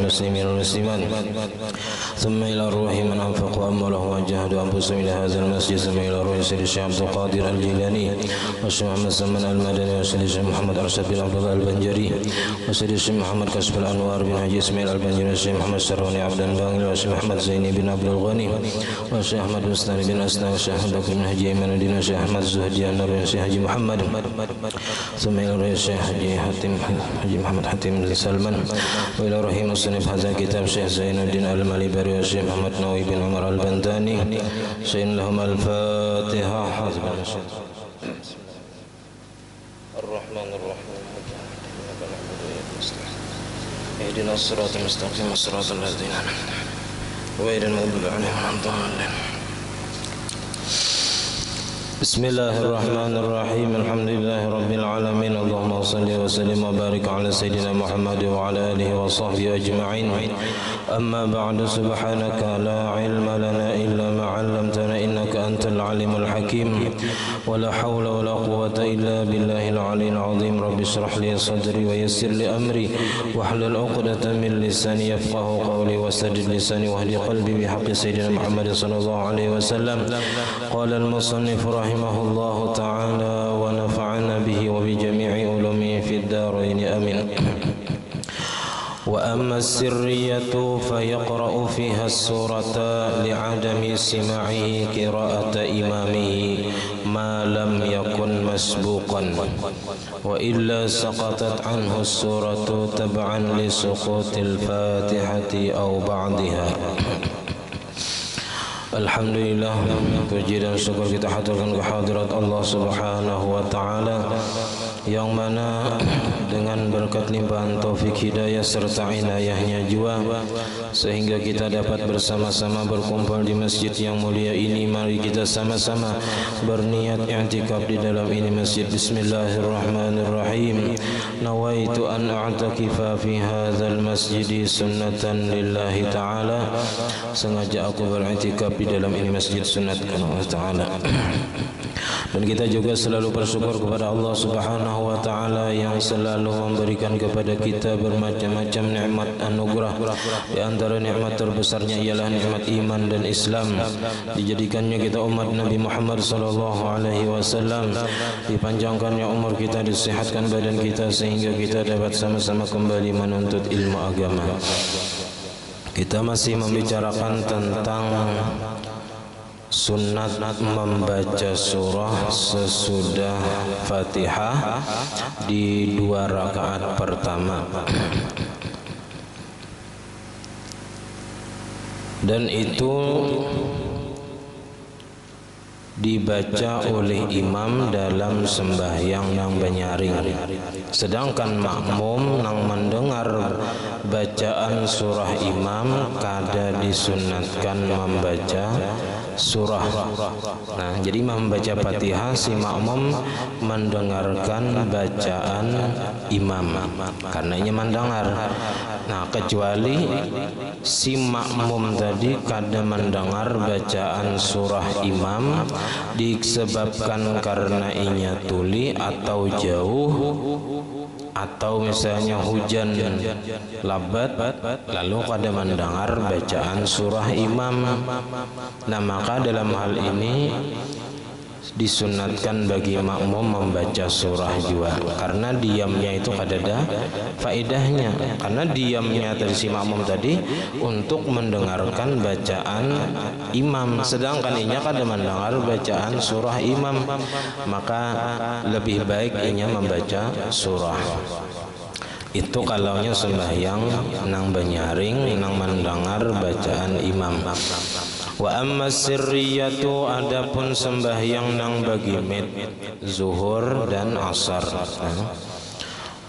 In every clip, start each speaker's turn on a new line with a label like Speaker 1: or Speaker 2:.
Speaker 1: المسلمين والمسلمات ثم إلى روح من أنفقوا أموالهم وجاهدوا أنفسهم إلى هذا المسجد ثم إلى روح سيد الشيخ عبد القادر الجيلاني والشيخ محمد سلمان المدني وسيد الشيخ محمد أرشد بن عبد الله البنجري وسيد الشيخ محمد كشف الأنوار بن حجي إسماعيل البنجري والشيخ محمد شروني عبد الباغي والشيخ محمد زيني بن عبد الغني والشيخ أحمد مستاني بن أسنى والشيخ أحمد بكر بن حجي إيمان الدين والشيخ أحمد الزهدي النبي والشيخ حجي محمد ثم إلى روح الشيخ حجي محمد حاتم بن سلمان وإلى روح مصنف هذا الكتاب الشيخ زين الدين المالبري والشيخ محمد نووي بن عمر البنداني شين لهم الفاتحة. الرحمن الرحيم اهدنا الصراط المستقيم صراط الذين أنعمت عليهم غير المغضوب عليهم ولا الضالين. بسم الله الرحمن الرحيم الحمد لله رب العالمين اللهم صل وسلم وبارك على سيدنا محمد وعلى آله وصحبه أجمعين. أما بعد سبحانك لا علم لنا إلا ما علمتنا إنك أنت العليم الحكيم ولا حول ولا قوة إلا بالله العلي العظيم. رب اشرح لي صدري ويسر لي أمري واحلل عقدة من لساني يفقه قولي وسدد لساني واهد قلبي بحق سيدنا محمد صلى الله عليه وسلم. قال المصنف رحمه الله تعالى ونفعنا به وبجميع علومه في الدارين آمين. وأما السرية فيقرأ فيها السورة لعدم سماعه قراءة إمامه ما لم يكن مسبوقا وإلا سقطت عنه السورة تبعا لسقوط الفاتحة أو بعضها. Alhamdulillah, puji dan syukur kita haturkan kehadirat Allah Subhanahu wa taala yang mana dengan berkat limpahan taufik hidayah serta inayahnya jua sehingga kita dapat bersama-sama berkumpul di masjid yang mulia ini. Mari kita sama-sama berniat i'tikaf di dalam ini masjid. Bismillahirrahmanirrahim. Nawaitu an a'takifa fi hadzal masjid sunnatan lillahi ta'ala. Sengaja aku beriktikaf di dalam ini masjid sunat Allah Ta'ala. Dan kita juga selalu bersyukur kepada Allah Subhanahu wa Ta'ala yang selalu memberikan kepada kita bermacam-macam nikmat anugerah. Di antara nikmat terbesarnya ialah nikmat iman dan Islam. Dijadikannya kita umat Nabi Muhammad sallallahu alaihi wasallam, dipanjangkannya umur kita, disehatkan badan kita sehingga kita dapat sama-sama kembali menuntut ilmu agama. Kita masih membicarakan tentang sunat membaca surah sesudah Fatihah di 2 rakaat pertama. Dan itu dibaca oleh imam dalam sembahyang nang benyaring. Sedangkan makmum nang mendengar bacaan surah imam kada disunatkan membaca surah. Nah, jadi imam membaca Fatihah, si makmum mendengarkan bacaan imam karenanya mendengar. Nah, kecuali si makmum tadi kada mendengar bacaan surah imam disebabkan karena inya tuli atau jauh atau misalnya hujan labat lalu kada mendengar bacaan surah imam. Nah, maka dalam hal ini disunatkan bagi makmum membaca surah juga karena diamnya itu kada ada faedahnya, karena diamnya dari si makmum tadi untuk mendengarkan bacaan imam, sedangkan inya kada mendengar bacaan surah imam, maka lebih baik inya membaca surah. Itu kalaunya sembahyang nang benyaring nang mendengar bacaan imam. Wa amma sirriyatu, adapun sembahyang nang bagi mid zuhur dan asar,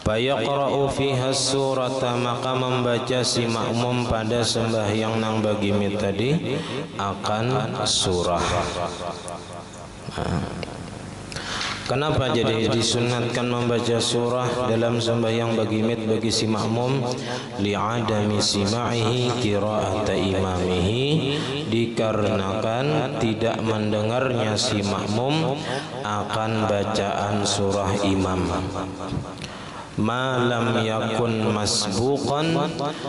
Speaker 1: fayaqra'u fiha surata, maka membaca si makmum pada sembahyang nang bagi mid tadi akan surah. Kenapa jadi disunatkan membaca surah dalam sembahyang bagi mid bagi si makmum? Li'adami sima'ihi qira'ata imamihi, dikarenakan tidak mendengarnya si makmum akan bacaan surah imam. malam yakun masbuqan,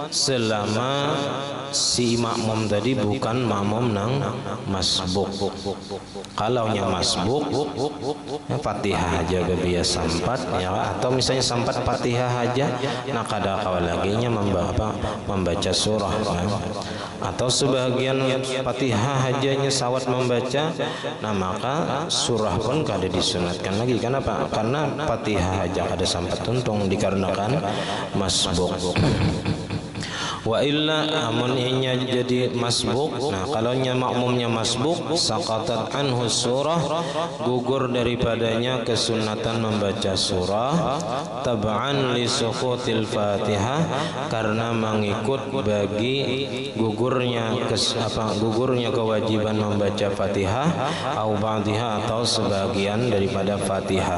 Speaker 1: selama si makmum tadi bukan makmum nang masbuk. Kalau nya masbuk ya Fatihah aja kebiasa sampat ya, atau misalnya sampat Fatihah aja nah kada kawal lagi nya membaca surah kan? Atau sebagian Fatihah hajanya sawat membaca, nah maka surah pun kada disunatkan lagi. Kenapa? Karena Fatihah aja kada sampat tuntung dikarenakan masbuk. Wa illa amun inya jadi masbuk, nah kalau nya makmumnya masbuk, saqatat anhu surah, gugur daripadanya kesunatan membaca surah, tab'an li suqutil Fatihah, karena mengikut bagi gugurnya kewajiban membaca Fatihah, au ba'dihah, atau sebagian daripada Fatihah.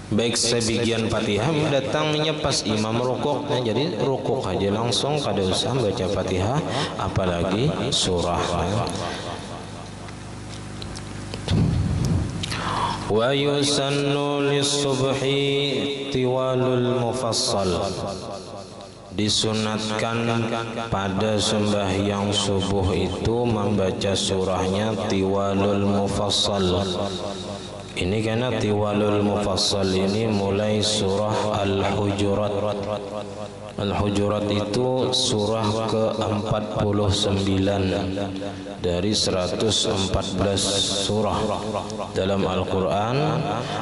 Speaker 1: Baik sebagian Fatihah datangnya pas imam rukuk, nah, jadi rukuk aja langsung kada usah baca Fatihah apalagi surah. Wa yusannu lis-subhi tiwalul mufassal, disunatkan pada sembahyang subuh itu membaca surahnya tiwalul mufassal. Ini karena tiwalul mufassal ini mulai surah Al-Hujurat. Al-Hujurat itu surah ke-49 dari 114 surah dalam Al-Quran.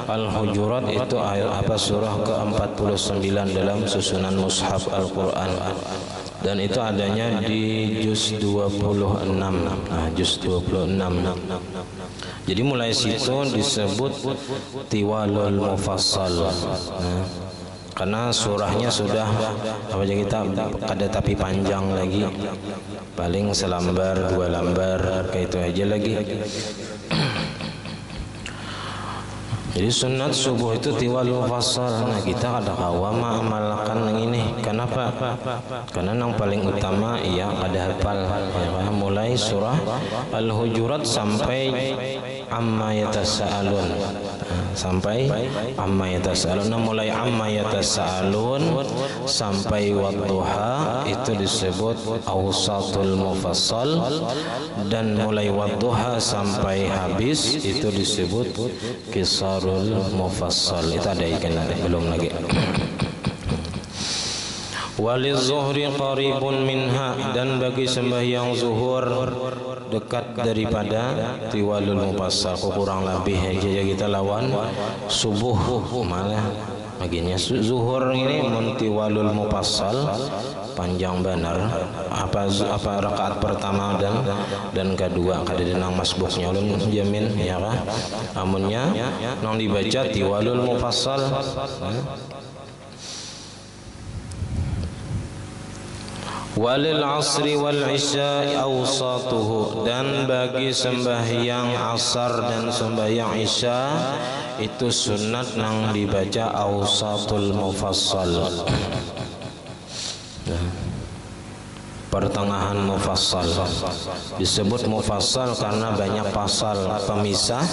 Speaker 1: Al-Hujurat itu surah ke-49 dalam susunan mushaf Al-Quran. Dan itu adanya di juz 26. Nah, juz 26. Jadi mulai situ disebut tiwalul mufassal. Nah, karena surahnya sudah apa aja kita kada tapi panjang lagi, paling selambar dua lambar kayak itu aja lagi. Jadi sunat subuh itu tiwalul mufassal. Nah kita kada kawa amalkan yang ini. Kenapa? Karena yang paling utama ia kada hafal ya, mulai surah Al-Hujurat sampai amma yatasaalun, sampai amma yatasaalun. Nah, mulai amma yatasaalun sampai wadduha itu disebut awsatul mufassal, dan mulai wadduha sampai habis itu disebut qisarul mufassal. Itu ada ikan ada belum lagi. Walizuhri qaribun minha, dan bagi sembahyang zuhur dekat daripada tiwalul mufassal, kurang lebih aja kita lawan subuh malah baginya zuhur ini muntiwalul mufassal panjang benar apa rakaat pertama dan kedua kada denang masbuknya ulun jamin ya kah amunnya nang dibaca tiwalul mufassal. Walil asri wal isya awsatuhu, dan bagi sembahyang asar dan sembahyang isya itu sunat nang dibaca awsatul mufassal, pertengahan mufassal. Disebut mufassal karena banyak pasal pemisah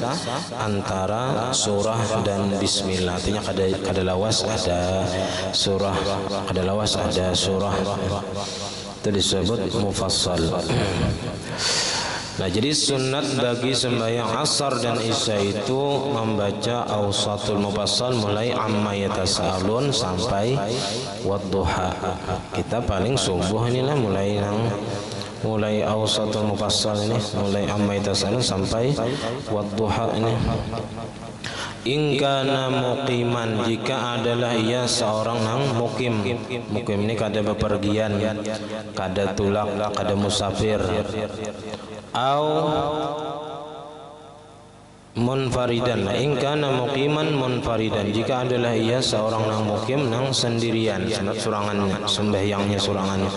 Speaker 1: antara surah dan bismillah. Artinya kada lawas ada surah, kada lawas ada surah. Itu disebut mufassal. Nah, jadi sunat bagi sembahyang asar dan isya itu membaca awsatul mufassal mulai amma yatasaalun sampai wadduha. Kita paling subuh inilah mulai awsatul mufassal ini, mulai amma yatasaalun sampai wadduha ini. In kana muqiman, jika adalah ia seorang nang mukim. Mukim ini kada bepergian, kada tulak, kada musafir. Au munfaridan. In kana muqiman munfaridan, jika adalah ia seorang nang mukim nang sendirian, surangannya, sembahyangnya surangannya.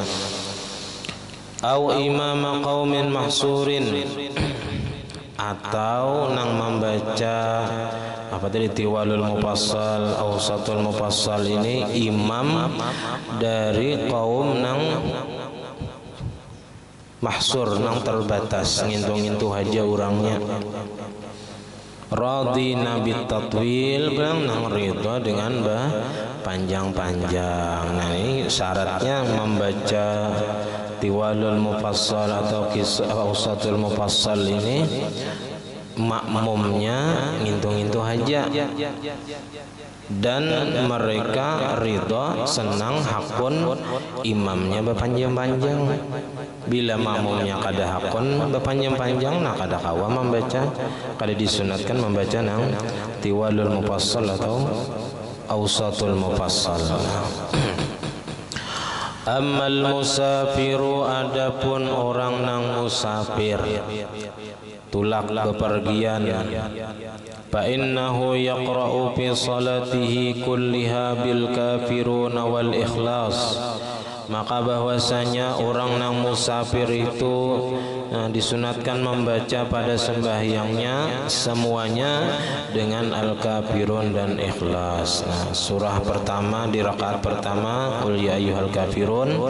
Speaker 1: Au imama qaumin mahsurin, atau nang membaca apa tadi tiwalul mufassal awsatul mufassal ini imam dari kaum nang mahsur, nang terbatas, ngintu-ngintu aja orangnya. radina bit tatwil, nang ridho dengan panjang-panjang. Nah, ini syaratnya membaca tiwalul mufassal atau kisah ausatul mufassal ini makmumnya ngintu-ngintu aja, dan mereka ridho senang hakun imamnya berpanjang-panjang. Bila makmumnya kada hakun berpanjang-panjang, nah kada kawa membaca, kada disunatkan membaca nang tiwalul mufassal atau ausatul mufassal. Ammal musafiru, adapun orang nang musafir tulak bepergian, fa innahu yaqra'u fi salatihi kulliha bil kafirun wal ikhlas, maka bahwasanya orang nang musafir itu disunatkan membaca pada sembahyangnya semuanya dengan al-kafirun dan ikhlas. Nah, surah pertama di rakaat pertama qul ya ayyuhal kafirun,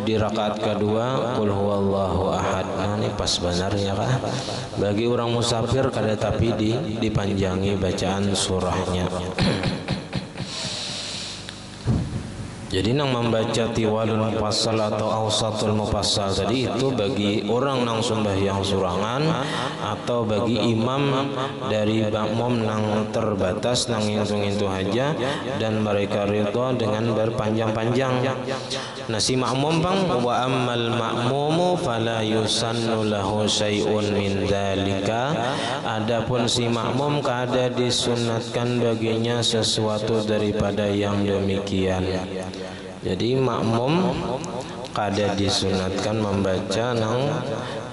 Speaker 1: di rakaat kedua qul huwallahu ahad. Nah, ini pas benar ya kah? Bagi orang musafir kada tapi dipanjangi bacaan surahnya. Jadi nang membaca tiwalul mufassal atau ausatul mufassal tadi itu bagi orang nang sembahyang surangan atau bagi imam dari makmum nang terbatas nang ngintu-ngintu aja dan mereka ridho dengan berpanjang-panjang. Nah, si makmum bang, wa ammal ma'mumu fala yusannu lahu syai'un min dzalika, adapun si makmum kada disunatkan baginya sesuatu daripada yang demikian. Jadi makmum kada disunatkan membaca nang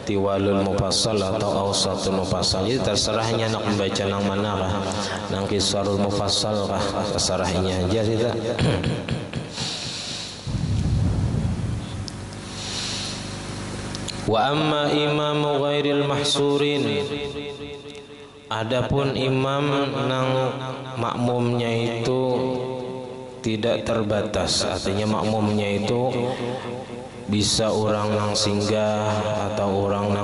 Speaker 1: tiwalul mufassal atau ausatul mufassal. Jadi terserahnya nak membaca nang mana kah, nang qisarul mufassal kah, terserahnya aja tidak. Wa amma imamu ghairil mahsurin, adapun imam nang makmumnya itu tidak terbatas, artinya makmumnya itu bisa orang nang singgah atau orang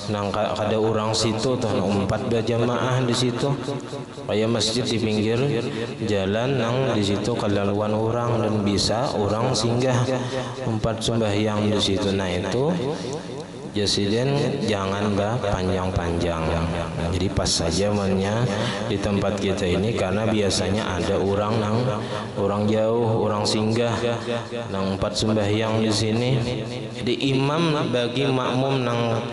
Speaker 1: nang kada orang situ tuh 4 berjamaah di situ, kayak masjid di pinggir jalan nang di situ kalaluan orang dan bisa orang singgah 4 sembahyang di situ. Nah, itu jasiden jangan panjang-panjang. Jadi pas saja mainnya di tempat kita ini, karena biasanya ada orang jauh, orang singgah nang 4 sembahyang di sini. Jadi imam bagi makmum nang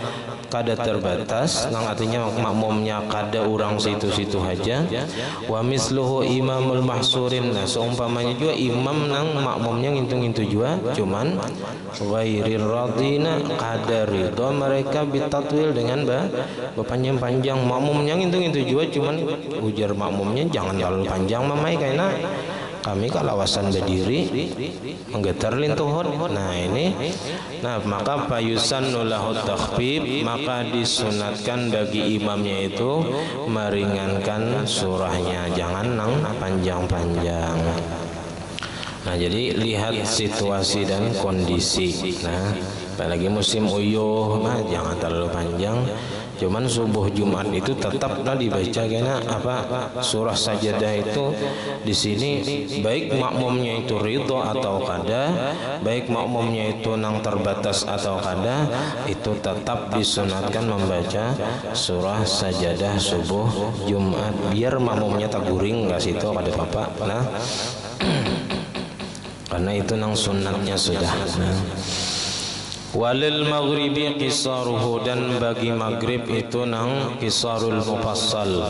Speaker 1: kada terbatas, nang artinya makmumnya kada orang situ-situ aja. Wa misluhu imamul mahsurin, nah seumpamanya juga imam nang makmumnya ngintu-ngintu juga, cuman ghairir radina kada ridho mereka bitatwil dengan berpanjang-panjang. Makmumnya ngintu-ngintu juga, cuman ujar makmumnya jangan terlalu panjang mamai, karena kami kalawasan berdiri menggetar lintuhun. Nah, ini maka payusannu lahu takhfif, maka disunatkan bagi imamnya itu meringankan surahnya, jangan nang panjang-panjang. Nah, jadi lihat situasi dan kondisi. Nah, apalagi musim uyuh, jangan terlalu panjang. Cuman subuh Jumat itu tetaplah dibaca, karena surah sajadah itu di sini baik makmumnya itu ridho atau kada, baik makmumnya itu nang terbatas atau kada, itu tetap disunatkan membaca surah sajadah subuh Jumat, biar makmumnya tak guring nggak situ kada apa-apa. Nah, karena itu nang sunatnya sudah. Walil maghribi qisaruhu, dan bagi maghrib itu nang qisarul mufassal,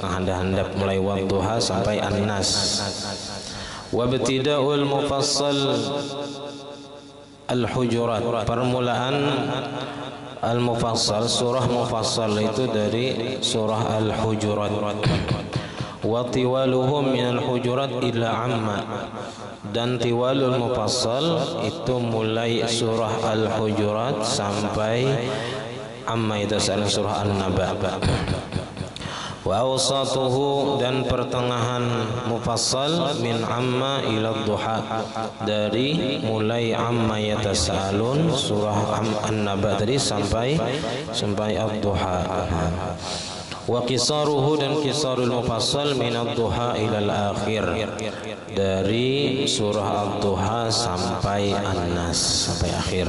Speaker 1: nah handap-handap mulai wadduha sampai an-nas. Wa ibtida'ul mufassal al-hujurat, permulaan al-mufassal surah mufassal itu dari surah al-hujurat. Wa tiwaluhu minal hujurat ila amma, dan tiwalul mufassal itu mulai surah al-hujurat sampai amma, itu surah an-naba. Wa awsatuhu, dan pertengahan mufassal min amma ila duha, dari mulai amma yatasaalun surah an-naba tadi sampai ad-duha. Wa qisaruhu dan qisarul mufassal min ad-duha ila al-akhir, dari surah ad-duha sampai an-nas, sampai akhir.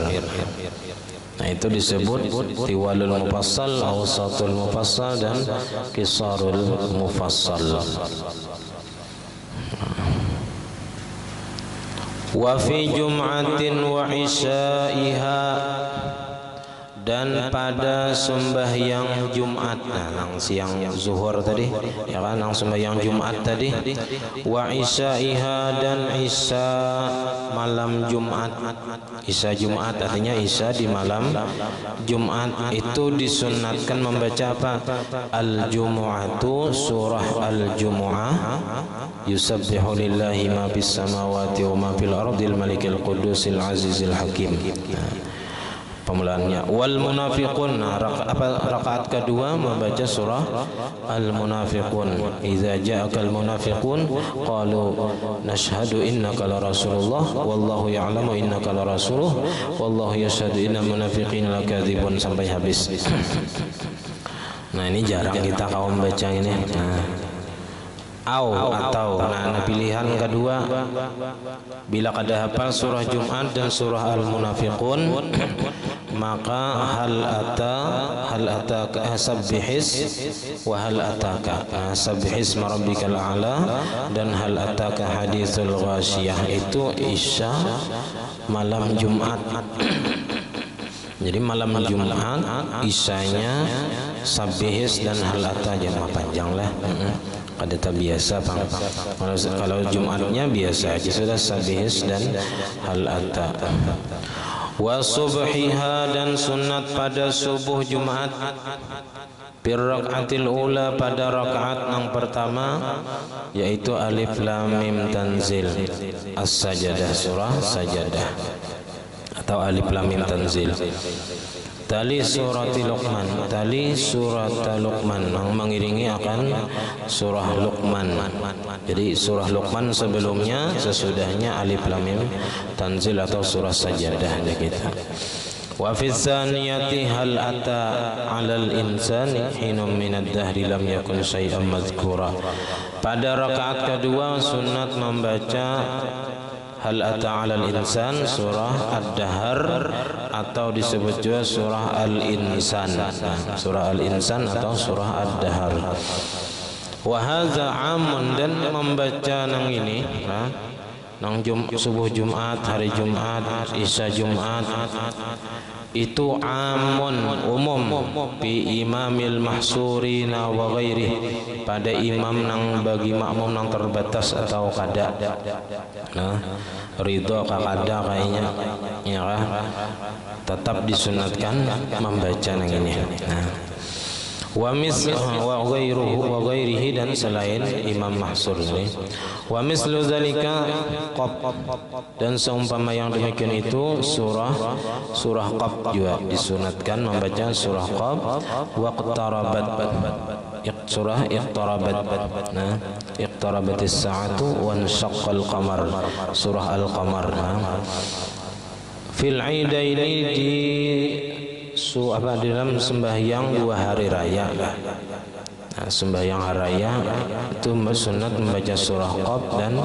Speaker 1: Nah itu disebut tiwalul mufassal, awsatul mufassal dan qisarul mufassal. Wa fi jum'atin wa isya'iha, dan pada sembahyang Jumat, nah nang siang zuhur tadi ya kan, nang sembahyang Jumat tadi, wa isya'iha, dan isya malam Jumat. Isya Jumat artinya isya di malam Jumat itu disunatkan membaca apa? Al-Jumu'atu, surah Al-Jumu'ah. Yusabbihu lillahi ma fis samawati wa ma fil ardil malikil qudusil azizil hakim. Pemulaannya wal munafiqun. Rakaat kedua membaca surah al munafiqun. Idza ja'akal munafiqun qalu nashhadu innaka la rasulullah wallahu ya'lamu innaka la rasuluh wallahu yashhadu innal munafiqina lakadzibun, sampai habis. Nah ini jarang kita kaum baca ini. Atau pilihan kedua, bila kada hafal surah Jumat dan surah Al-Munafiqun, maka hal ataka sabbihis wa hal ataka sabbihis marabbikal a'la dan hal ataka haditsul ghasyiyah, itu isya malam Jumat. Jadi malam Jumat isyanya sabbihis dan hal ata, jamaah panjang lah. Ada tak biasa bang. Kalau Jumatnya biasa aja sudah sabbihis dan hal ata. Wa subhiha, dan sunat pada subuh Jumat, bir rakaatil ula, pada rakaat yang pertama, yaitu alif lam mim tanzil, as-sajadah, surah sajadah atau alif lam mim tanzil. Tali surat Luqman, tali surat Luqman yang mengiringi akan surah Luqman. Jadi surah Luqman sebelumnya, sesudahnya alif lam mim tanzil atau surah sajadah kita. Wa fi tsaniyati hal ata 'alal insani hinum min ad-dahri lam yakun syai'an madhkura. Pada rakaat kedua sunat membaca hal ata 'alal insan, surah ad-dahr atau disebut juga surah al-insan. Surah al-insan atau surah ad-dahr. Wa hadza 'amun, dan membaca nang ini nang subuh Jumat, hari Jumat, isya Jumat, itu amun, umum, bi imamil mahsurina wa ghairi, pada imam nang bagi makmum nang terbatas atau kada. Nah, ridho kada kayaknya ya kan, tetap disunatkan membaca nang ini. Nah, wa ghairihi, dan selain imam mahsur ini. Wa mislu zalika qaf, dan seumpama yang demikian itu surah qaf juga disunatkan membaca surah qaf. Wa iqtarabat, surah iqtarabat. Nah, iqtarabatis sa'atu wa anshaqqal qamar, surah al-qamar. Fil aidaini, di dalam sembahyang 2 hari raya. Nah, sembahyang hari raya itu sunat membaca surah qaf dan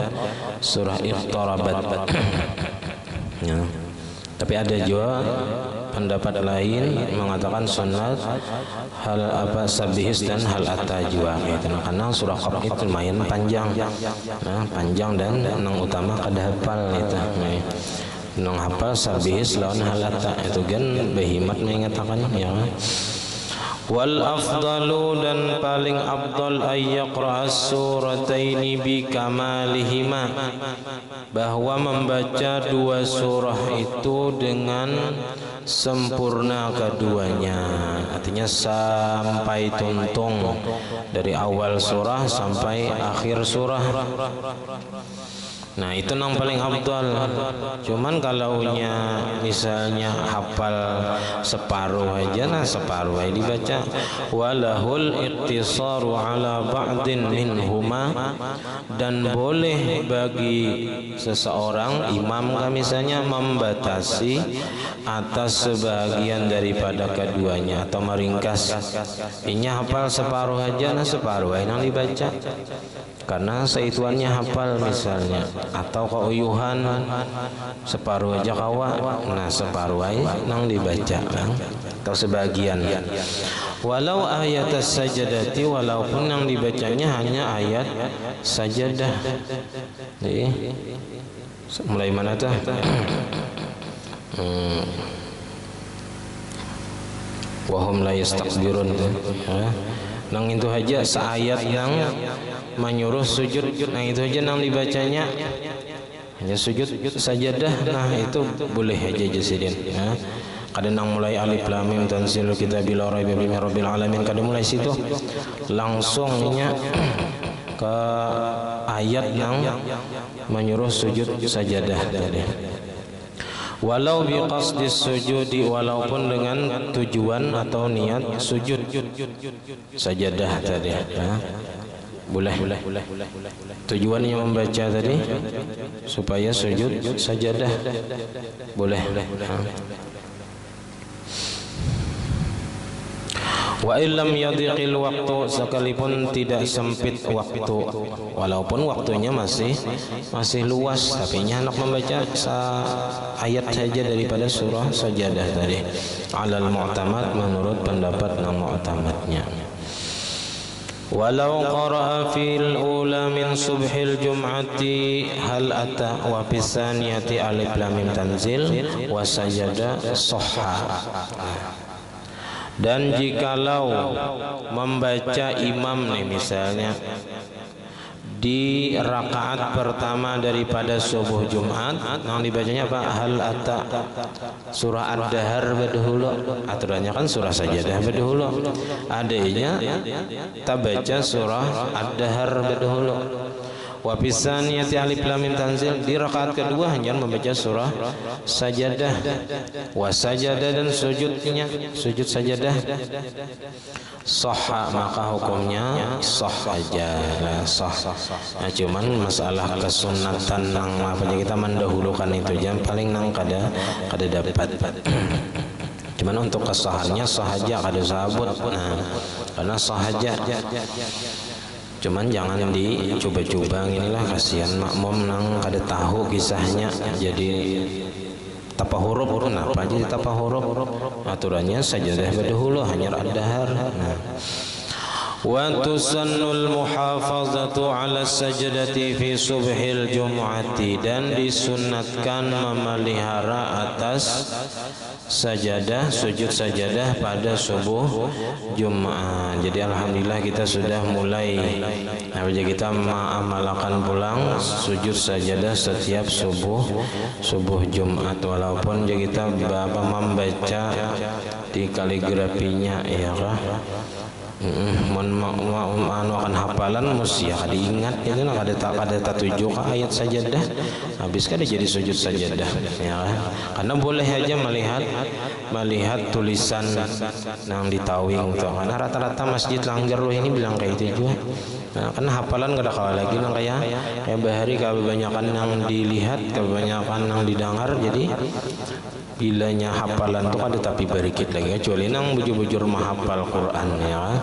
Speaker 1: surah iqtarabat. Ya. Tapi ada juga pendapat lain mengatakan sunat hal sabbihis dan hal ata juga, gitu. Karena surah qaf itu lumayan panjang. Nah, panjang dan yang utama kada hafal itu. Nang hafal sabbihis lawan halata, itu kan behimat mengatakan ya. Wal afdalu, dan paling afdal ay yaqra'as surataini bi kamalihima, bahwa membaca 2 surah itu dengan sempurna keduanya, artinya sampai tuntung dari awal surah sampai akhir surah. Nah itu yang paling afdal. Cuman kalaunya misalnya hafal separuh aja, nah separuh aja dibaca. Walahul iqtisaru ala ba'din minhuma, dan boleh bagi seseorang imam misalnya membatasi atas sebagian daripada keduanya atau meringkas. Ini hafal separuh aja, nah separuh aja yang dibaca. Karena seituannya hafal misalnya, atau keuyuhan separuh aja kawa, nah separuh aja nang dibaca kan, atau sebagian. Walau ayat sajadati, walaupun yang dibacanya hanya ayat sajadah. Nih, mulai mana tuh? Wahum la yastakbirun. Nang itu aja seayat yang menyuruh sujud, nah itu aja nang dibacanya hanya sujud sajadah, nah itu boleh aja jasidin ya. Kadang nang mulai alif lam mim tanzilul kitabil la raiba fihi rabbil alamin, kadang mulai situ langsungnya ke ayat yang menyuruh sujud sajadah tadi. Walau biqasdis sujudi, walaupun dengan tujuan atau niat sujud sajadah tadi ya. Boleh. Tujuannya membaca tadi supaya sujud sajadah boleh. Wa illam yadhiqil waktu, sekalipun tidak sempit waktu, walaupun waktunya masih luas, tapi hendak membaca ayat saja daripada surah sajadah tadi. Alal mu'tamad, menurut pendapat yang mu'tamadnya. Walau qara'a fil ula min subhil jum'ati hal ata wa bisaniyati alif lam mim tanzil wa sajada sahha. Dan jikalau membaca imam nih misalnya di rakaat pertama daripada subuh Jumat, yang dibacanya apa? Hal ata surah ad-dahar berdahulu, aturannya kan surah sajadah berdahulu, adanya kita baca surah ad-dahar berdahulu. Wa bisaniyati alif lam mim tanzil, di rakaat kedua hanya membaca surah sajadah. Wa sajadah, dan sujudnya sujud sajadah sahha, maka hukumnya sah aja, sah. Nah cuman masalah kesunatan nang apa kita mendahulukan itu jam paling nang kada dapat. Cuman untuk kesahannya sahaja kada sabut, nah karena sahaja. Cuman jangan dicoba-coba, inilah kasihan makmum nang kada tahu kisahnya, jadi tapa huruf, kenapa jadi tapa huruf? Aturannya sajadah berdahulu hanya ad-dahar. Nah. Wa tusannul muhafazatu ala sajdati fi subhil jumu'ati, dan disunatkan memelihara atas sajadah, sujud sajadah pada subuh Jumat. Jadi alhamdulillah kita sudah mulai, kita mengamalkan pulang sujud sajadah setiap subuh Jumat, walaupun kita membaca di kaligrafinya ya kah? Akan hafalan mesti ya diingat itu nak ada tujuh ayat sajadah habis kan jadi sujud sajadah ya, karena boleh aja melihat tulisan yang ditawing tuh, karena rata-rata masjid Langgar loh ini bilang kayak itu juga. Nah, karena hafalan gak ada kalah lagi nang kayak bahari kebanyakan yang dilihat, kebanyakan yang didengar, jadi bilanya hafalan tuh ada tapi barikit lagi, kecuali nang bujur-bujur menghafal Quran ya.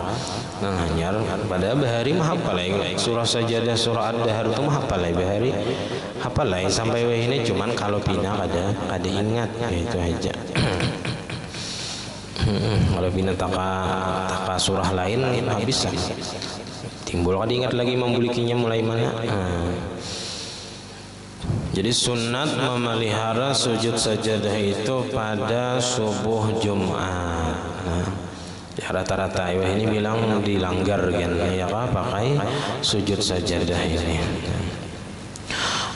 Speaker 1: Nah hanya pada bahari menghafal lagi surah sajadah, surah ad-dahar itu menghafal lagi bahari, hafal lagi sampai ini. Cuman kalau pindah ada ingat itu aja. Kalau pindah taka surah lain nggak bisa timbul kada ingat lagi membulikinya mulai mana. Jadi sunat memelihara sujud sajadah itu pada subuh Jumat. Nah, ya rata-rata ini bilang dilanggar kan ya kah pakai sujud sajadah ini.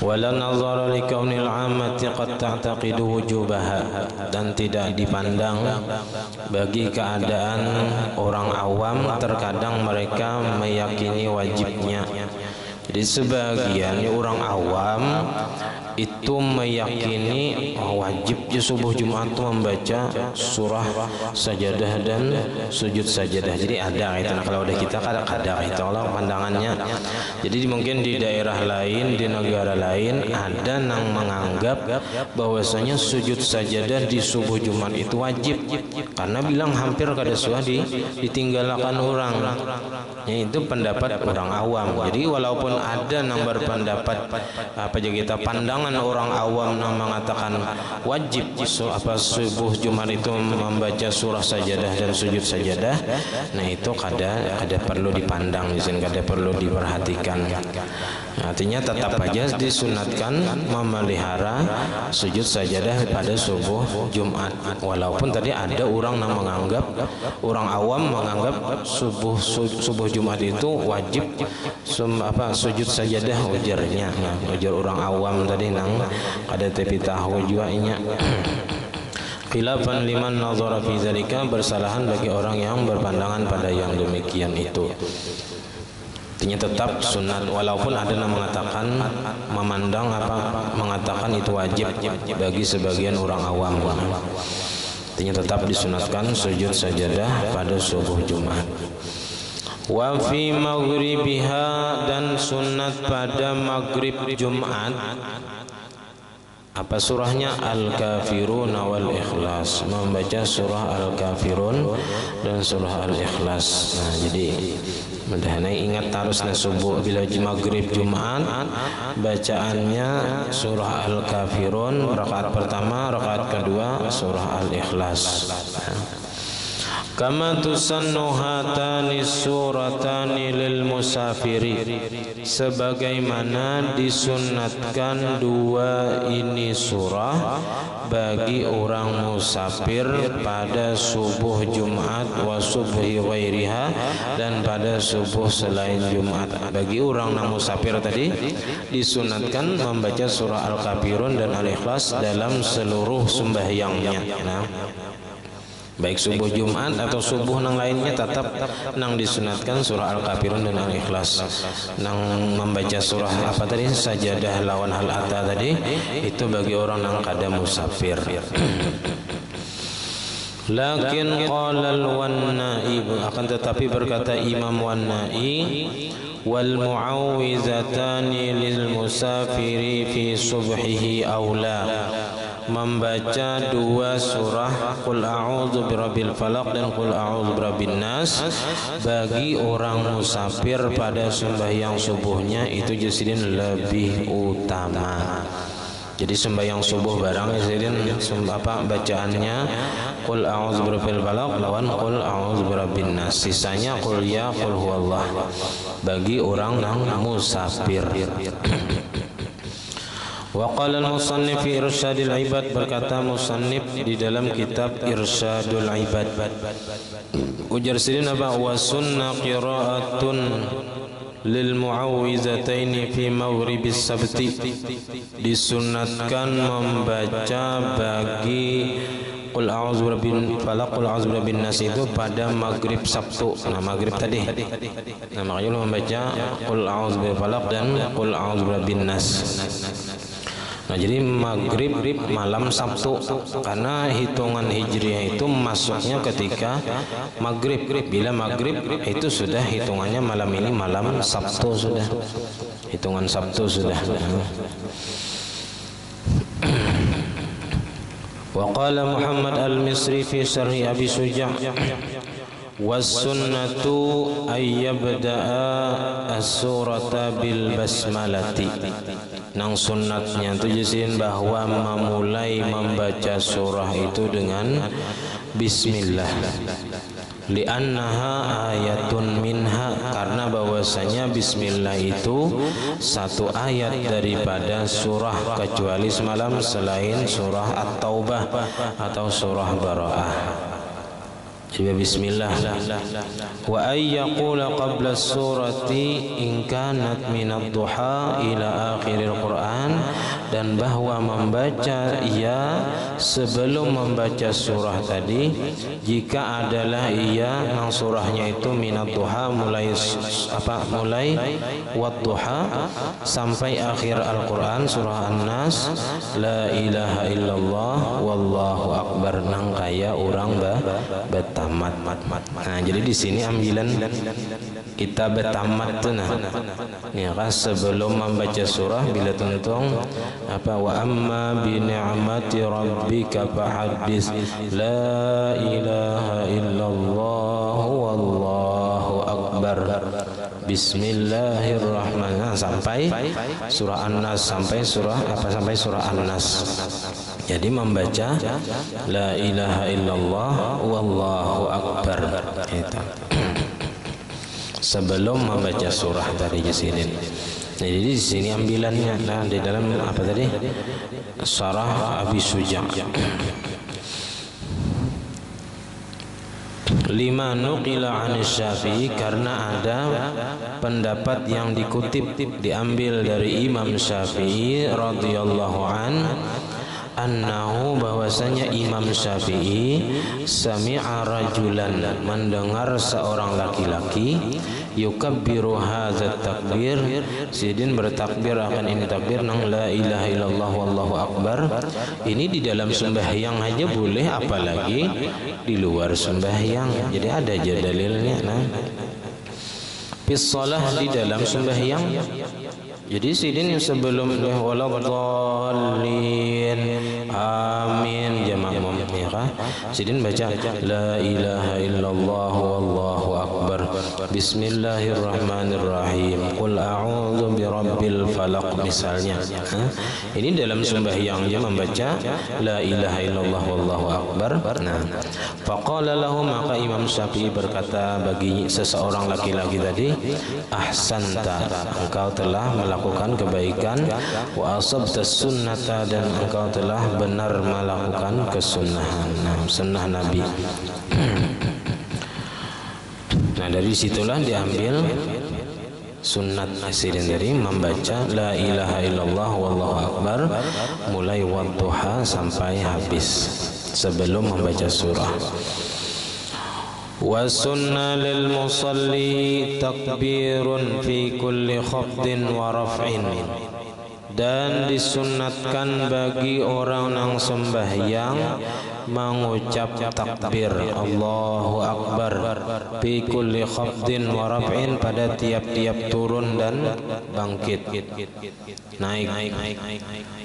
Speaker 1: Wala nazara li kaunil ammati qad ta'taqidu wujubaha, dan tidak dipandang bagi keadaan orang awam terkadang mereka meyakini wajibnya Jadi sebagian orang awam itu meyakini wajib subuh Jumat itu membaca surah sajadah dan sujud sajadah. Jadi ada itu. Nah, kalau udah kita kadang-kadang itu Allah pandangannya. Jadi mungkin di daerah lain, di negara lain ada yang menganggap bahwasanya sujud sajadah di subuh Jumat itu wajib karena bilang hampir kada suah ditinggalkan orang. Ya, itu pendapat orang awam. Jadi walaupun ada yang berpendapat apa aja kita pandangan orang awam yang mengatakan wajib subuh Jumat itu membaca surah sajadah dan sujud sajadah, nah itu kada perlu dipandang di sini, kada perlu diperhatikan. Artinya tetap aja disunatkan memelihara sujud sajadah pada subuh Jumat. Walaupun tadi ada orang yang menganggap, orang awam menganggap subuh Jumat itu wajib sujud sajadah ujarnya. Nah, ujar orang awam tadi nang ada tapi tahu juga inya. Khilafan liman nazara fi zalika, bersalahan bagi orang yang berpandangan pada yang demikian itu. Artinya tetap sunat walaupun ada yang mengatakan mengatakan itu wajib bagi sebagian orang awam. Artinya tetap disunatkan sujud sajadah pada subuh Jumat. Wa fi maghribiha, dan sunat pada maghrib Jumat apa surahnya? Al-Kafirun wal Ikhlas, membaca surah Al-Kafirun dan surah Al-Ikhlas. Nah, jadi mudah-mudahan ingat terusnya subuh bila maghrib Jumat bacaannya surah Al-Kafirun rakaat pertama, rakaat kedua surah Al-Ikhlas. Kama tusannu hatani suratani lil musafiri, sebagaimana disunatkan dua ini surah bagi orang musafir pada subuh Jumat wa subhi ghairiha, dan pada subuh selain Jumat. Bagi orang yang musafir tadi disunatkan membaca surah Al-Kafirun dan Al-Ikhlas dalam seluruh sembahyangnya. Nah, baik subuh Jumat atau subuh nang lainnya tetap nang disunatkan surah Al-Kafirun dan Al-Ikhlas. Nang membaca surah apa tadi sajadah lawan hal ata tadi itu bagi orang nang kada musafir. Lakin qala al-Wannai, akan tetapi berkata Imam Wannai, wal muawwizatani lil musafiri fi subhihi aula, membaca dua surah Qul a'udzu birabbil falaq dan Qul a'udzu birabbin nas bagi orang musafir pada sembahyang subuhnya itu justru lebih utama. Jadi sembahyang subuh barang justru bacaannya Qul a'udzu birabbil falaq lawan Qul a'udzu birabbin nas, sisanya Qul ya Qul huwallah bagi orang yang musafir. Wa qala al-musannif fi Irsyadul Ibad, berkata musannif di dalam kitab Irsyadul Ibad, ujar sidin apa wa sunnah qira'atun lil muawwizataini fi maghribis sabti, disunatkan membaca bagi Qul a'udzu birabbil falaq Qul a'udzu birabbin nas itu pada maghrib Sabtu. Nah, maghrib tadi nah makanya membaca Qul a'udzu birabbil falaq dan Qul a'udzu birabbin nas. Nah, jadi maghrib malam Sabtu, karena hitungan Hijriah itu masuknya ketika maghrib. Bila maghrib itu sudah hitungannya malam ini malam Sabtu, sudah hitungan Sabtu sudah. Wa qala Muhammad al-Misri fi Syarh Abi Suja' was-sunnatu ay yabda'a as-surata bil basmalati, nang sunnatnya itu jisin bahwa memulai membaca surah itu dengan bismillah, li'annaha ayatun minha, karena bahwasanya bismillah itu satu ayat daripada surah, kecuali semalam selain surah At-Taubah atau surah Bara'ah. Coba bismillah. Wa ay yaqula qabla surati in kanat min ad-duha ila akhiril Quran dan bahwa membaca ia sebelum membaca surah tadi jika adalah ia yang surahnya itu minat duha mulai wadduha sampai akhir Al-Qur'an surah An-Nas la ilaha illallah wallahu akbar nang kaya orang betamat. Nah, jadi di sini ambilan kita betamat tuh nah. Ya kan sebelum membaca surah bila tuntung wa amma bi ni'mati rabbika fahaddits la ilaha illallah wallahu akbar bismillahirrahmanirrahim sampai surah An-Nas sampai surah An-Nas. Jadi membaca la ilaha illallah wallahu akbar itu sebelum membaca surah tadi di sini. Jadi di sini ambilannya nah di dalam apa tadi? Syarah Abi Suja'. Lima nuqila 'an Syafi'i karena ada pendapat yang dikutip diambil dari Imam Syafi'i radhiyallahu an annahu bahwasanya Imam Syafi'i sami'a rajulan mendengar seorang laki-laki yukabbiru hadzal takbir sidin bertakbir akan ini takbir nang la ilaha illallah wallahu akbar. Ini di dalam sembahyang aja boleh apalagi di luar sembahyang. Jadi ada aja dalilnya nah. Fis shalah di dalam sembahyang. Jadi sidin sebelum waladhdallin amin jamak ya sidin baca la ilaha illallah wallahu akbar bismillahirrahmanirrahim qul a'udzu birabbil falaq misalnya. Ini dalam sembahyangnya membaca la ilaha illallah wallahu akbar. Nah, faqala lahu maka Imam Syafi'i berkata bagi seseorang laki-laki tadi ahsanta engkau telah melakukan kebaikan wa asabta sunnata dan engkau telah benar melakukan kesunahan sunnah Nabi. Nah dari situlah diambil sunnat asirin dari membaca la ilaha illallah wallahu akbar mulai wadduha sampai habis sebelum membaca surah. Wa sunna lil musalli takbirun fi kulli khafdin wa raf'in dan disunnatkan bagi orang yang sembahyang mengucap takbir Allahu Akbar fi kulli khafdin wa raf'in pada tiap-tiap turun dan bangkit naik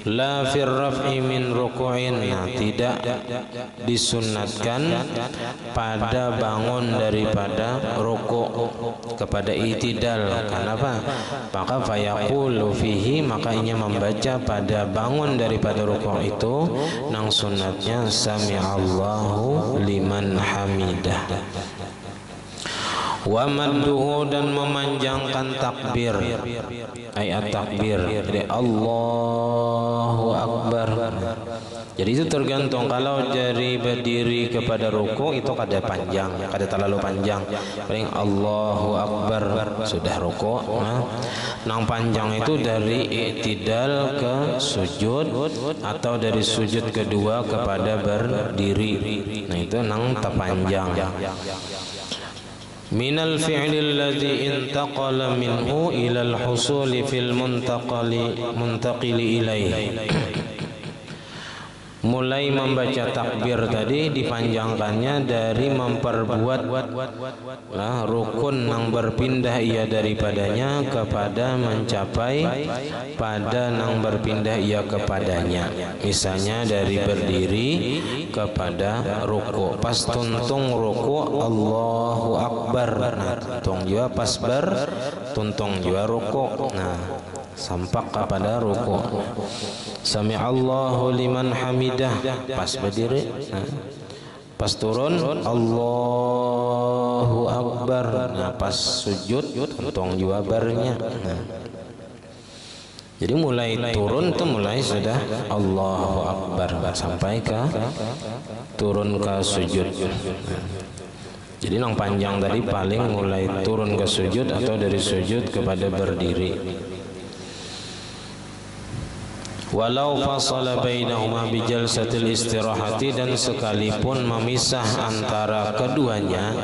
Speaker 1: la fir raf'i min ruku'in. Nah, tidak disunnatkan pada bangun daripada ruku' kepada itidal. Kenapa? Maka fayaqulu fihi maka ia membaca pada bangun daripada ruku' itu nang sunnatnya sami'allahu liman hamidah wa madduhu dan memanjangkan takbir ayat takbir dari Allahu Akbar. Jadi itu tergantung kalau dari berdiri kepada ruku itu kada panjang kada terlalu panjang paling Allahu Akbar sudah ruku. Nang panjang itu dari i'tidal ke sujud atau dari sujud kedua kepada berdiri. Nah itu nang terpanjang. Minal fi'li alladhi intaqala minhu ilal husuli fil muntaqili ilaihi. Mulai membaca takbir tadi dipanjangkannya dari memperbuat rukun yang berpindah ia daripadanya kepada mencapai pada yang berpindah ia kepadanya. Misalnya dari berdiri kepada ruku, pas tuntung ruku Allahu Akbar. Nah, tuntung juga pas tuntung juga ruku. Nah, sampak kepada ruku. Sami'allahu liman hamidah pas berdiri. Pas turun Allahu Akbar. Nah, pas sujud tuntung juga barnya. Jadi mulai turun tuh mulai sudah Allahu Akbar sampai ke turun ke sujud. Jadi yang panjang tadi paling mulai turun ke sujud atau dari sujud kepada berdiri. walau fasala bainahuma bi jalsatil istirahati, dan sekalipun memisah antara keduanya,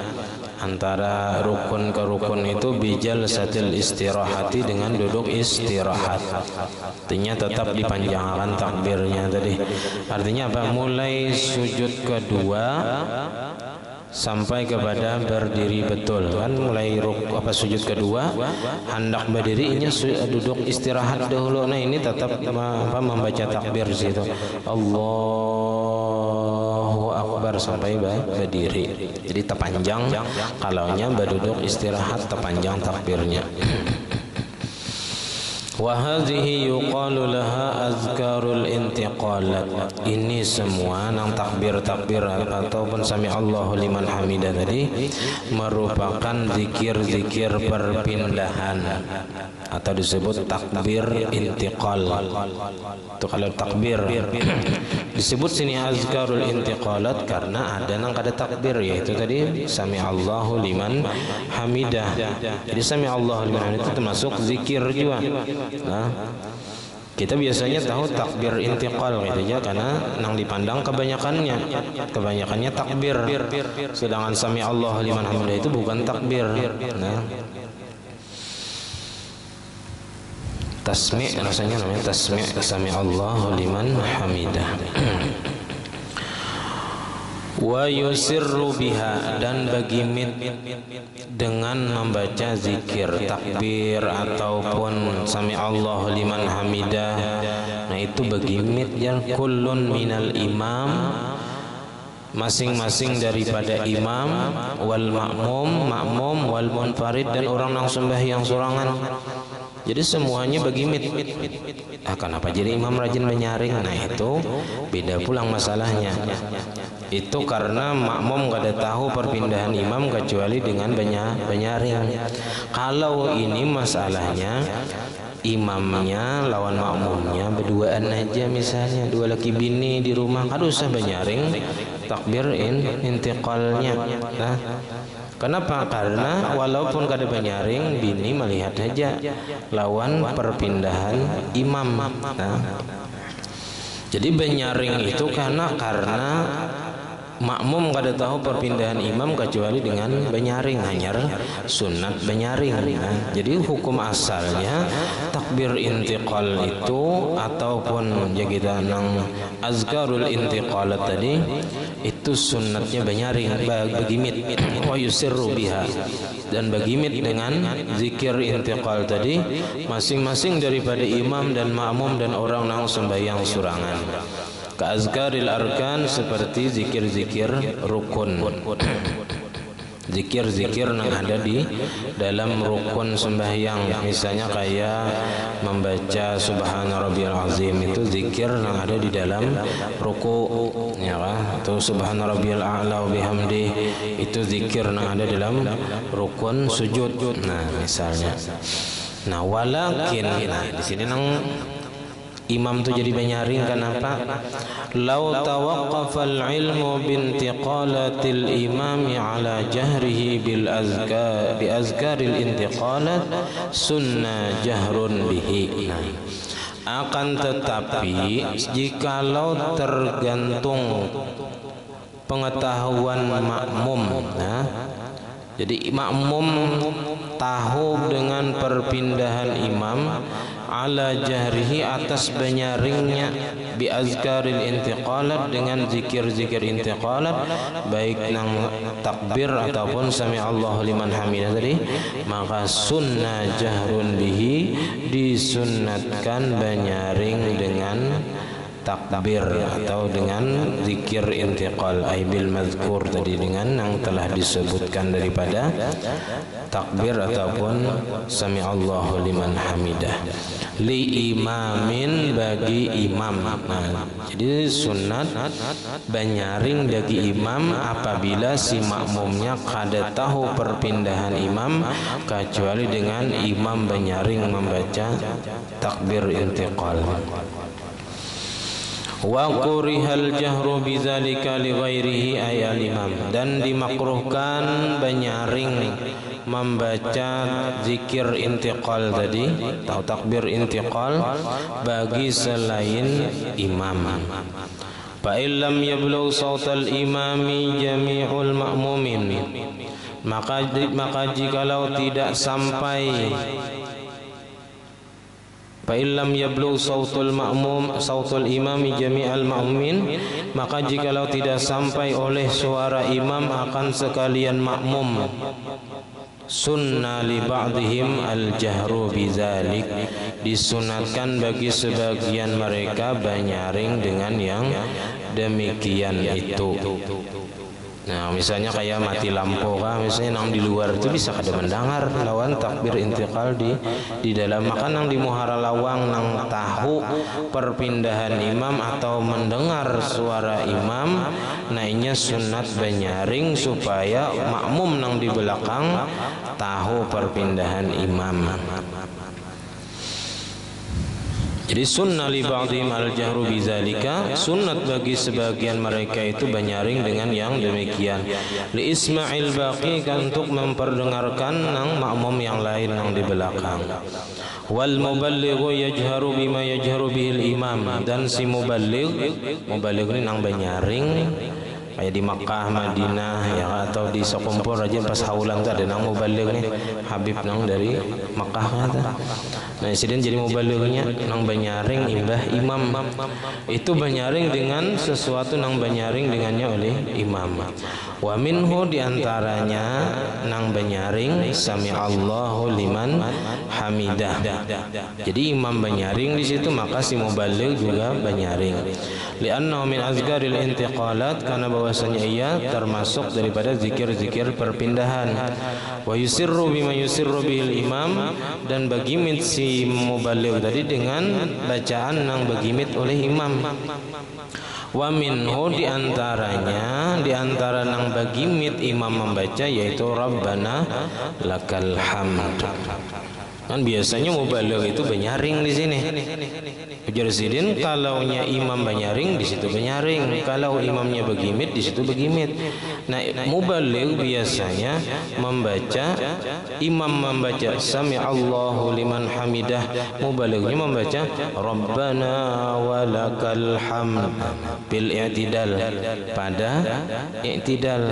Speaker 1: antara rukun ke rukun itu bijal satil istirahati, dengan duduk istirahat. Artinya tetap dipanjangkan takbirnya tadi. Artinya apa? Mulai sujud kedua sampai kepada berdiri betul kan, mulai sujud kedua hendak berdiri, ini duduk istirahat dahulu. Nah ini tetap membaca takbir situ, Allahu Akbar sampai berdiri. Jadi terpanjang, kalaunya berduduk istirahat terpanjang takbirnya. Wa hadhihi yuqalu laha azkarul intiqalat. Ini semua nang takbir-takbir ataupun sami Allahu liman hamidah tadi merupakan zikir-zikir perpindahan atau disebut takbir intiqal. Itu kalau takbir disebut sini azkarul intiqalat karena ada nang kada takbir, yaitu tadi sami Allahu liman hamidah. Jadi sami Allahu liman hamidah itu termasuk zikir juga. Nah, kita biasanya tahu takbir intiqal gitu aja karena nang dipandang kebanyakannya takbir, sedangkan sami Allahu liman hamidah itu bukan takbir. Nah, tasmi' rasanya namanya tasmi', sami Allahu liman hamidah. Wa yusirru biha, dan bagimit dengan membaca zikir takbir ataupun sami Allahu liman hamidah. Nah itu bagimit yang kullun minal imam, masing-masing daripada imam, wal makmum wal munfarid, dan orang nang sembahyang sorangan. Jadi semuanya bagimit. Kenapa jadi imam rajin menyaring? Nah itu beda pulang masalahnya. Itu karena makmum gak ada tahu perpindahan imam kecuali dengan menyaring. Kalau ini masalahnya imamnya lawan makmumnya berduaan aja, misalnya dua laki bini di rumah, kan usah menyaring takbir intiqalnya. Nah, kenapa? Karena walaupun kada menyaring, bini melihat aja lawan perpindahan imam. Nah, jadi menyaring itu karena makmum kada tahu perpindahan imam kecuali dengan benyaring, hanya sunat benyaring. Nah, jadi hukum asalnya takbir intiqal itu ataupun ya kita nang azkarul intiqalat tadi itu sunatnya benyaring, bagimit. Wa yusirru biha, dan bagimit dengan zikir intiqal tadi masing-masing daripada imam dan makmum dan orang nang sembahyang surangan. Azkaril arkan, seperti zikir-zikir rukun, zikir-zikir yang ada di dalam rukun sembahyang, misalnya kayak membaca subhana rabbiyal azim, itu zikir yang ada di dalam ruku, ya kan? Atau subhana rabbiyal a'la wa bihamdi, itu zikir yang ada dalam rukun sujud. Nah misalnya, nah walakin, nah di sini nang imam tu jadi menyaring, kenapa? Lau tawaqqafal ilmu bintiqalatil imami ala jahrihi bil azkar bi azkaril intiqalat sunna jahrun bihi. Nah, akan tetapi jikalau tergantung pengetahuan makmum, nah, jadi makmum tahu dengan perpindahan imam ala jahrihi, atas benyaringnya, bi azkaril intiqalat, dengan zikir-zikir intiqalat, baik nang takbir ataupun sami Allahu liman hamidah tadi, maka sunnah jahrun bihi, disunnatkan benyaring dengan takbir atau dengan zikir intiqal, ay bil mazkur tadi, dengan yang telah disebutkan daripada takbir ataupun sami Allahu liman hamidah, li imamin, bagi imam. Nah, jadi sunat benyaring bagi imam apabila si makmumnya kada tahu perpindahan imam kecuali dengan imam benyaring membaca takbir intiqal. Wa kurihal jahru bidzalika li ghairihi ayal imam, dan dimakruhkan banyaring membaca zikir intiqal tadi atau takbir intiqal bagi selain imam. Fa illam yablugh sautal imami jami'ul ma'mumin, maka jikalau tidak sampai fa illam yablugh sautul imami jami'al ma'mumin, maka jikalau tidak sampai oleh suara imam akan sekalian makmum, sunna li ba'dihim al-jahru bidzalik, disunatkan bagi sebagian mereka banyaring dengan yang demikian itu. Nah, misalnya kayak mati lampu kah, misalnya nang di luar itu bisa kada mendengar lawan takbir intiqal di dalam, maka nang di muhara lawang nang tahu perpindahan imam atau mendengar suara imam, naiknya sunat banyaring supaya makmum nang di belakang tahu perpindahan imam. Jadi sunnah li ba'dihim al-jahru bidzalika, sunat bagi sebagian mereka itu banyaring dengan yang demikian. Li isma'il baqi, untuk memperdengarkan nang makmum yang lain yang di belakang. Wal muballighu yajharu bima yajharu bihil imam, dan si muballigh ini nang banyaring kayak di Makkah, Madinah ya, atau di sekumpul aja pas haulan ada nang muballigh nih, Habib nang dari Makkah kata. Nah, insiden jadi mubalighnya nang banyaring imbah imam. Itu banyaring dengan sesuatu nang banyaring dengannya oleh imam. Wa minhu, diantaranya nang banyaring sami'allahu liman hamidah. Jadi imam banyaring di situ, maka si mubaligh juga banyaring. Li'annahu min azkaril intiqalat, karena bahwasanya ia termasuk daripada zikir-zikir perpindahan. Wa yusirru bima yusirru bihil imam, dan bagimit si mubaligh tadi dengan bacaan nang bagimit oleh imam. Wa minhu, diantara nang bagimit imam membaca yaitu Rabbana lakal hamd. Kan biasanya mubaligh itu banyaring di sini. Ujar sidin, kalaunya imam banyaring di situ banyaring, kalau imamnya begimit di situ begimit. Nah, mubaligh biasanya membaca, imam membaca sami'allahu liman hamidah, mubalighnya membaca Rabbana walakal hamd bil i'tidal, pada i'tidal.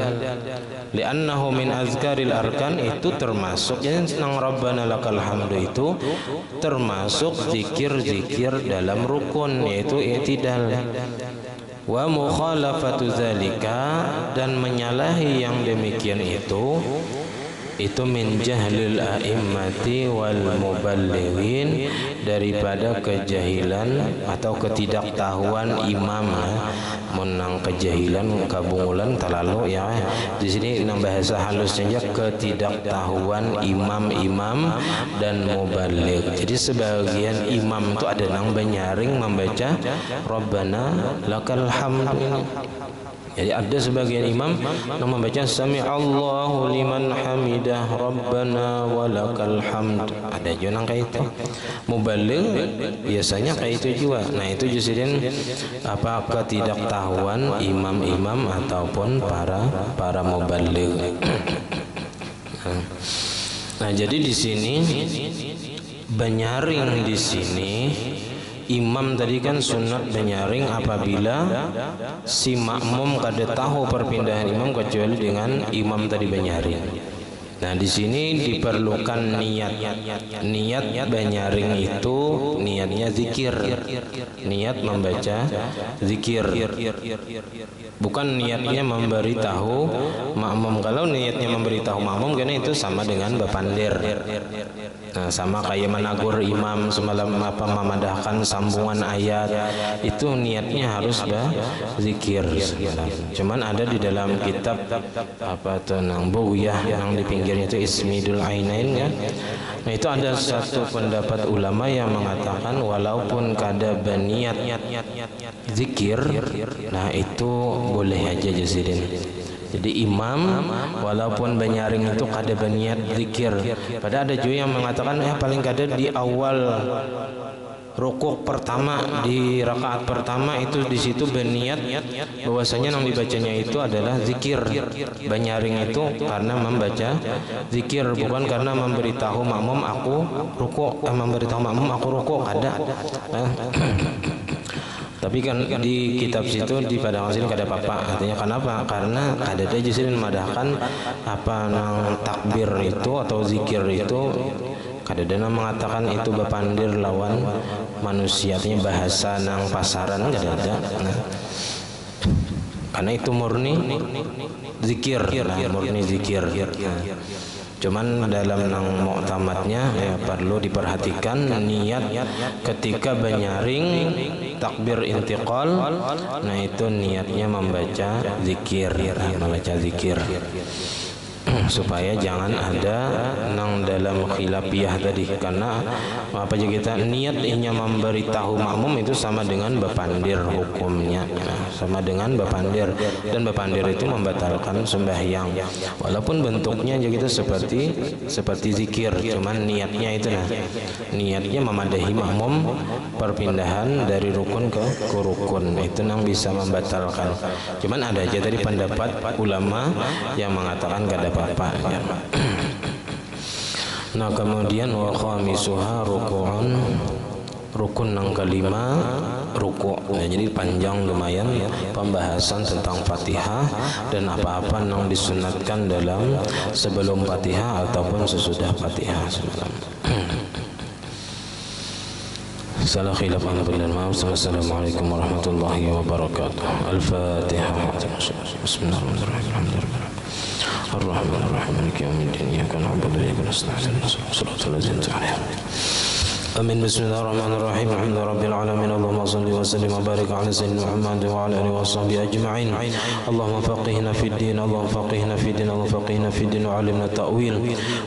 Speaker 1: Li'annahu min azkaril arkan, itu termasuk, jadi nang Rabbana lakal hamd itu termasuk zikir-zikir dalam rukun, yaitu i'tidal. Wa mukhalafatu zalika, dan menyalahi yang demikian itu min jahlil a'immati wal muballighin, daripada kejahilan atau ketidaktahuan imam. Menang kejahilan kabungulan terlalu ya. Di sini nang bahasa halusnya ketidaktahuan imam dan muballigh. Jadi sebagian imam itu ada nang banyaring membaca Rabbana lakal hamd. Jadi ada sebagian imam yang membaca sami'allahu liman hamidah Rabbana walakal hamd. Ada juga yang kayak itu. Mubaligh biasanya kayak itu juga. Nah, itu justru apa ketidaktahuan imam-imam ataupun para mubaligh. Nah, jadi di sini banyaring di sini. Imam tadi kan sunat banyaring apabila si makmum kada tahu perpindahan imam kecuali dengan imam tadi banyaring. Nah, di sini diperlukan niat banyaring itu niatnya zikir, niat membaca zikir, bukan niatnya memberitahu makmum. Kalau niatnya memberitahu makmum, karena itu sama dengan bapandir. Nah, sama kayak menagur imam semalam apa memadahkan sambungan ayat, itu niatnya harus zikir. Cuman ada di dalam kitab apa tuh nang Bughiyah yang di pinggirnya itu Ismidul Ainain ya. Nah, itu ada satu pendapat ulama yang mengatakan walaupun kada berniat zikir, nah itu boleh aja jazidin. Jadi imam walaupun banyaring itu kada berniat zikir. Padahal ada juga yang mengatakan paling kada di awal rukuk pertama di rakaat pertama itu di situ berniat bahwasanya yang dibacanya itu adalah zikir. Banyaring itu karena membaca zikir, bukan karena memberitahu makmum aku rukuk, memberitahu makmum aku rukuk ada. Tapi kan di kitab situ di Padang Asin kada apa-apa. Artinya kenapa? Karena ada justru memadahkan apa nang takbir itu atau zikir itu kadang-kadang mengatakan itu bapandir lawan manusia, artinya bahasa nang pasaran kada ada. Nah, karena itu murni zikir, murni zikir. Nah, cuman dalam nang muktamadnya ya perlu diperhatikan niat ketika banyaring takbir intiqal. Nah itu niatnya membaca zikir, membaca zikir. Supaya jangan ada nang dalam khilafiyah tadi, karena apa aja kita niat hanya memberitahu makmum itu sama dengan bapandir hukumnya, sama dengan bapandir, dan bapandir itu membatalkan sembahyang walaupun bentuknya aja kita seperti zikir, cuman niatnya itu niatnya memadahi makmum perpindahan dari rukun ke rukun, itu nang bisa membatalkan. Cuman ada aja tadi pendapat ulama yang mengatakan gak ada apa-apa ya. Nah kemudian wa khamisuha ruku'un, rukun yang kelima ruku'. Nah, jadi panjang lumayan ya pembahasan tentang Fatihah dan apa-apa yang disunatkan dalam sebelum Fatihah ataupun sesudah Fatihah. Salah khilaf alhamdulillah. Wassalamualaikum warahmatullahi wabarakatuh. Al-Fatihah. Bismillahirrahmanirrahim. الرحمن الرحيم مالك يوم الدين إياك نعبد وإياك نستعين صراط الذين أنعمت عليهم. Amin. Bismillahirrahmanirrahim. Alhamdulillahirabbil alamin. Allahumma shalli wa sallim wa barik ala sayyidina Muhammad wa ala alihi washabbihi ajma'in. Allahumma faqihna fid din, Allahumma faqihna fid din, Allahumma faqihna fid din wa 'allimna ta'wil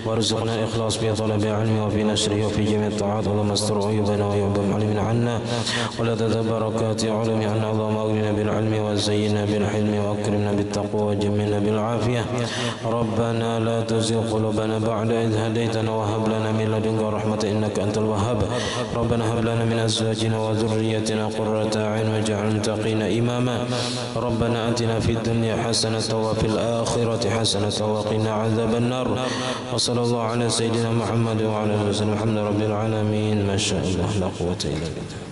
Speaker 1: warzuqna ikhlas bi talabi ilmi wa fi nashrihi wa fi jami' ta'at. Allahumma astur uyubana wa yubam 'alimin 'anna wa la tadabbarakati 'ulumi 'anna. Allahumma aghnina bil 'ilmi wa zayyinna bil hilmi wa akrimna bit taqwa wa jammilna bil 'afiyah. Rabbana la tuzigh qulubana ba'da idh hadaytana wa hab lana min ladunka rahmatan innaka antal wahhab. ربنا هب لنا من أزواجنا وذريتنا قرة أعين واجعلنا للمتقين إماما. ربنا آتنا في الدنيا حسنة وفي الآخرة حسنة وقنا عذاب النار. وصلى الله على سيدنا محمد وعلى آله وسلم. الحمد لله رب العالمين. ما شاء الله لا قوة إلا بالله.